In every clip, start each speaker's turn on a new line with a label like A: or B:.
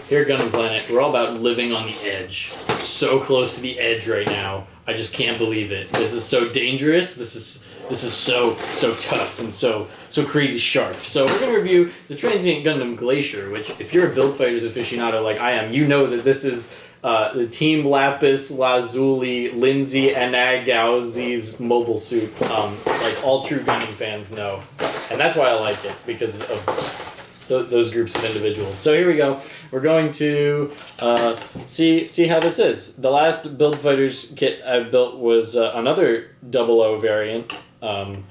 A: here at Gundam Planet, we're all about living on the edge. So close to the edge right now. I just can't believe it. This is so dangerous. This is so tough and so crazy sharp. So we're gonna review the Transient Gundam Glacier, which if you're a Build Fighters aficionado like I am, you know that this is the Team Lapis Lazuli Lindsay Anagauzi's mobile suit. Like all true Gundam fans know, and that's why I like it, because of those groups of individuals. So here we go. We're going to see how this is. The last Build Fighters kit I built was another 00 variant. And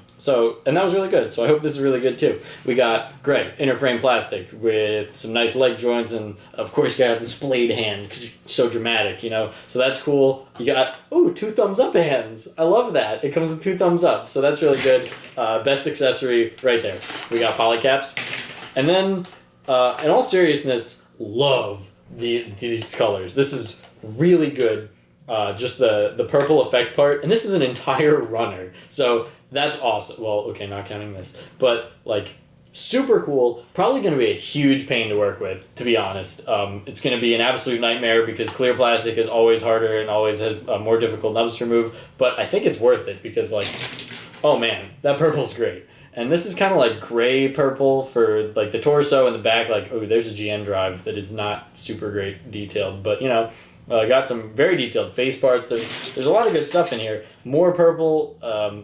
A: that was really good. So I hope this is really good too. We got gray inner frame plastic with some nice leg joints, and of course you got this blade hand because you're so dramatic, you know. So that's cool. You got 2 thumbs up hands. I love that. It comes with 2 thumbs up. So that's really good. Best accessory right there. We got polycaps. And then, in all seriousness, love these colors. This is really good. Just the purple effect part. And this is an entire runner. So that's awesome. Well, okay, not counting this. But, like, super cool. Probably going to be a huge pain to work with, to be honest. It's going to be an absolute nightmare because clear plastic is always harder and always has more difficult nubs to remove. But I think it's worth it because, like, oh man, that purple's great. And this is kind of like gray purple for like the torso and the back. Like, oh, there's a GN drive that is not super great detailed, but you know, I got some very detailed face parts. There's a lot of good stuff in here. More purple,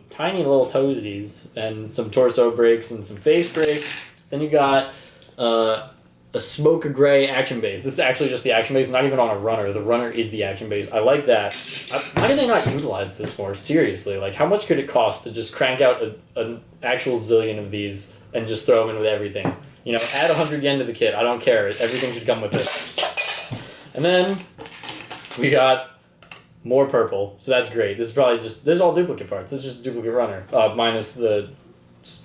A: tiny little toesies, and some torso breaks and some face breaks. Then you got a smoke gray action base. This is actually just the action base, not even on a runner. The runner is the action base. I like that. Why did they not utilize this more? Seriously, like how much could it cost to just crank out an actual zillion of these and just throw them in with everything? You know, add 100 yen to the kit. I don't care. Everything should come with this. And then we got more purple, so that's great. This is probably just, this is all duplicate parts. This is just a duplicate runner, minus the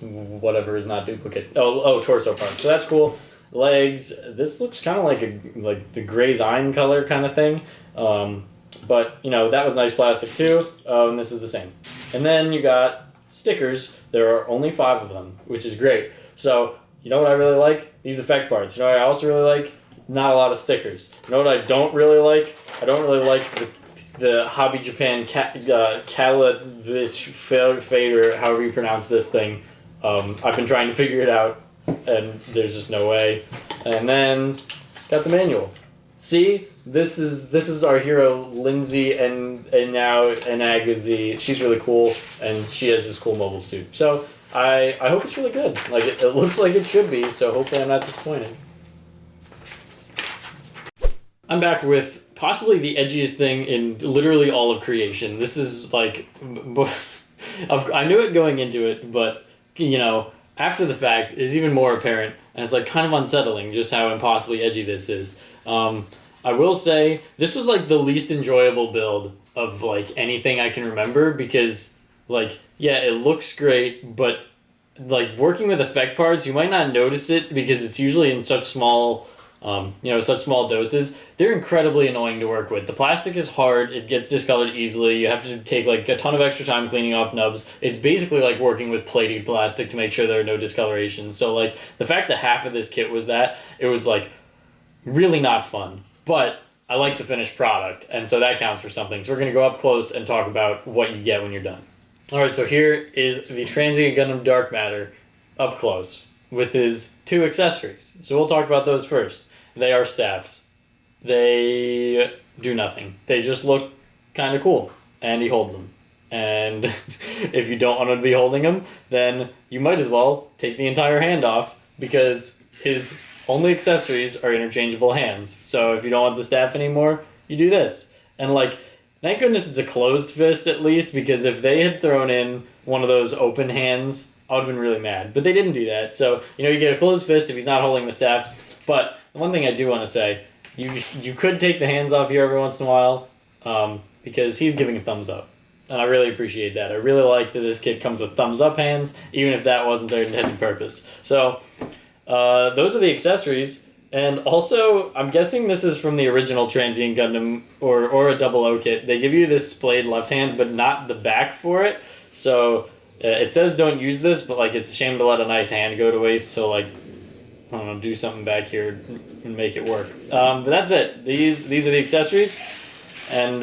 A: whatever is not duplicate. Oh, torso parts. So that's cool. Legs. This looks kind of like the gray Zine color kind of thing, but you know that was nice plastic too. And this is the same. And then you got stickers. There are only 5 of them, which is great. So you know what I really like? These effect parts. You know what I also really like? Not a lot of stickers. You know what I don't really like? I don't really like the Hobby Japan Kalavich Fader, however you pronounce this thing. I've been trying to figure it out, and there's just no way. And then got the manual. See, this is our hero Lindsay, and now Anagazi. She's really cool, and she has this cool mobile suit. So I hope it's really good. Like it looks like it should be. So hopefully I'm not disappointed. I'm back with possibly the edgiest thing in literally all of creation. This is like, I knew it going into it, but you know, after the fact, it's even more apparent, and it's like kind of unsettling just how impossibly edgy this is. I will say this was like the least enjoyable build of like anything I can remember because like, yeah, it looks great, but like working with effect parts, you might not notice it because it's usually in such small such small doses. They're incredibly annoying to work with. The plastic is hard. It gets discolored easily. You have to take like a ton of extra time cleaning off nubs. It's basically like working with plated plastic to make sure there are no discolorations. So like the fact that half of this kit was that, it was like really not fun. But I like the finished product, and so that counts for something. So we're going to go up close and talk about what you get when you're done. Alright, so here is the Transient Gundam Dark Matter up close with his 2 accessories. So we'll talk about those first. They are staffs. They do nothing. They just look kind of cool, and you hold them. And if you don't want to be holding them, then you might as well take the entire hand off because his only accessories are interchangeable hands. So if you don't want the staff anymore, you do this. And like, thank goodness it's a closed fist at least, because if they had thrown in one of those open hands, I would have been really mad. But they didn't do that. So, you know, you get a closed fist if he's not holding the staff. But one thing I do want to say, you could take the hands off here every once in a while because he's giving a thumbs up. And I really appreciate that. I really like that this kit comes with thumbs up hands, even if that wasn't their intended purpose. So those are the accessories. And also, I'm guessing this is from the original Transient Gundam or a 00 kit. They give you this splayed left hand, but not the back for it. So it says don't use this, but like it's a shame to let a nice hand go to waste. So like I don't know, do something back here and make it work. But that's it. These are the accessories. And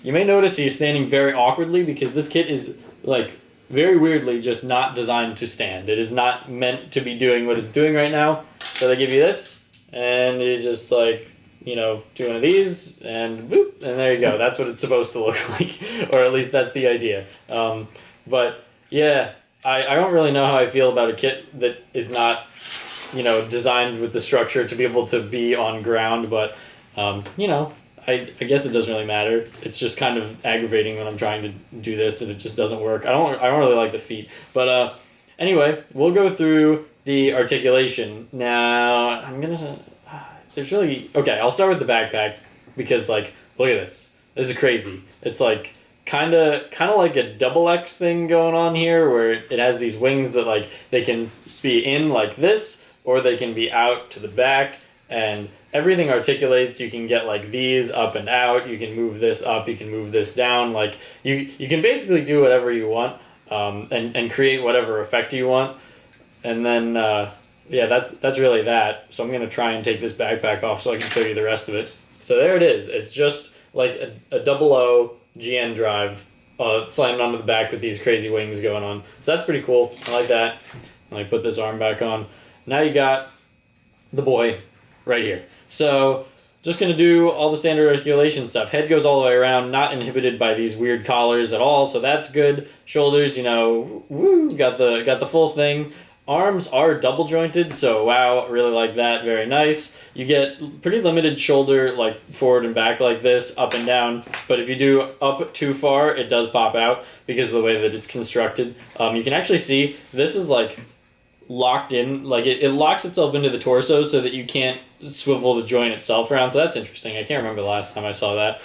A: you may notice he's standing very awkwardly because this kit is, like, very weirdly just not designed to stand. It is not meant to be doing what it's doing right now. So they give you this, and you just, like, you know, do one of these, and boop, and there you go. That's what it's supposed to look like, or at least that's the idea. But, yeah, I don't really know how I feel about a kit that is not, you know, designed with the structure to be able to be on ground, but, you know, I guess it doesn't really matter. It's just kind of aggravating when I'm trying to do this and it just doesn't work. I don't really like the feet. But anyway, we'll go through the articulation. Now, there's really... Okay, I'll start with the backpack because, like, look at this. This is crazy. It's, like, kind of like a double X thing going on here where it has these wings that, like, they can be in like this or they can be out to the back, and everything articulates. You can get like these up and out. You can move this up. You can move this down. Like you can basically do whatever you want, and create whatever effect you want. And then yeah, that's really that. So I'm gonna try and take this backpack off so I can show you the rest of it. So there it is. It's just like a 00 GN drive slammed onto the back with these crazy wings going on. So that's pretty cool. I like that. And I put this arm back on. Now you got the boy right here. So just going to do all the standard articulation stuff. Head goes all the way around, not inhibited by these weird collars at all, so that's good. Shoulders, you know, woo, got the full thing. Arms are double jointed, so wow, really like that, very nice. You get pretty limited shoulder, like forward and back like this, up and down, but if you do up too far, it does pop out because of the way that it's constructed. You can actually see this is like locked in, like it locks itself into the torso so that you can't swivel the joint itself around, so that's interesting. I can't remember the last time I saw that.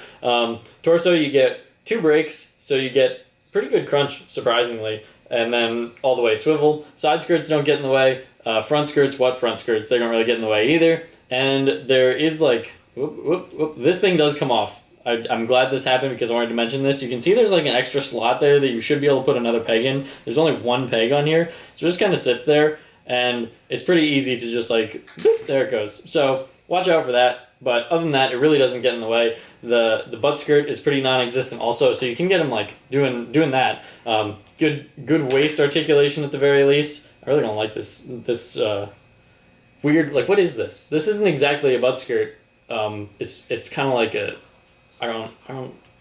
A: Torso, you get 2 brakes, so you get pretty good crunch, surprisingly, and then all the way swivel. Side skirts don't get in the way. Front skirts, front skirts? They don't really get in the way either. And there is like, this thing does come off. I'm glad this happened because I wanted to mention this. You can see there's like an extra slot there that you should be able to put another peg in. There's only 1 peg on here, so it just kind of sits there, and it's pretty easy to just like, boop, there it goes. So watch out for that. But other than that, it really doesn't get in the way. The butt skirt is pretty non-existent also, so you can get them like doing that. Good waist articulation at the very least. I really don't like this weird, like, what is this? This isn't exactly a butt skirt. It's kind of like a, I don't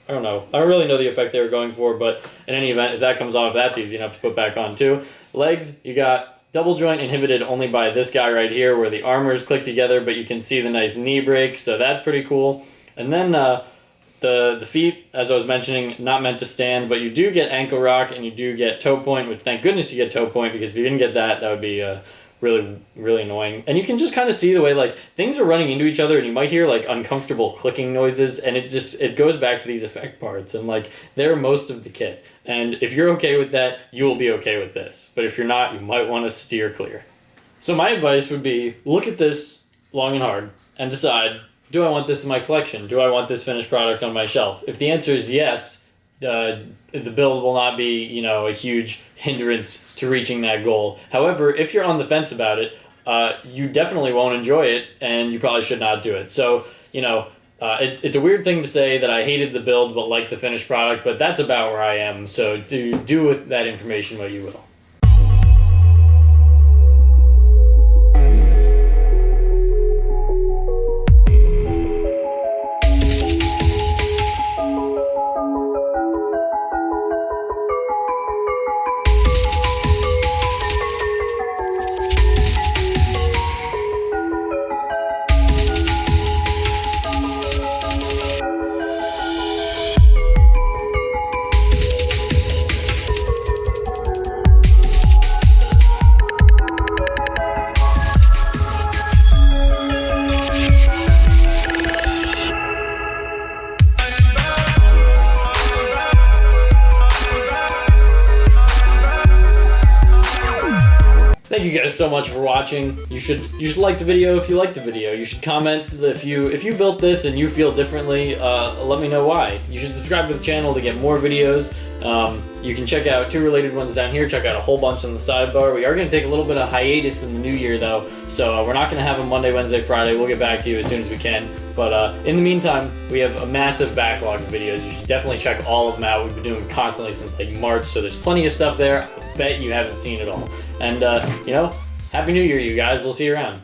A: know. I don't really know the effect they were going for, but in any event, if that comes off, that's easy enough to put back on too. Legs, you got double joint inhibited only by this guy right here where the armors click together, but you can see the nice knee break, so that's pretty cool. And then the feet, as I was mentioning, not meant to stand, but you do get ankle rock and you do get toe point, which thank goodness you get toe point, because if you didn't get that, that would be really, really annoying. And you can just kind of see the way like things are running into each other, and you might hear like uncomfortable clicking noises, and it goes back to these effect parts, and like they're most of the kit. And if you're okay with that, you will be okay with this. But if you're not, you might want to steer clear. So my advice would be, look at this long and hard and decide, do I want this in my collection? Do I want this finished product on my shelf? If the answer is yes, the build will not be, you know, a huge hindrance to reaching that goal. However, if you're on the fence about it, you definitely won't enjoy it, and you probably should not do it. So, you know, it's a weird thing to say that I hated the build but liked the finished product, but that's about where I am. So do with that information what you will. Thank you guys so much for watching. You should like the video if you like the video. You should comment if you built this and you feel differently. Let me know why. You should subscribe to the channel to get more videos. You can check out 2 related ones down here, check out a whole bunch on the sidebar. We are going to take a little bit of hiatus in the new year though, so we're not going to have a Monday, Wednesday, Friday. We'll get back to you as soon as we can. But in the meantime, we have a massive backlog of videos. You should definitely check all of them out. We've been doing them constantly since like March, so there's plenty of stuff there. I bet you haven't seen it all. And, you know, Happy New Year, you guys. We'll see you around.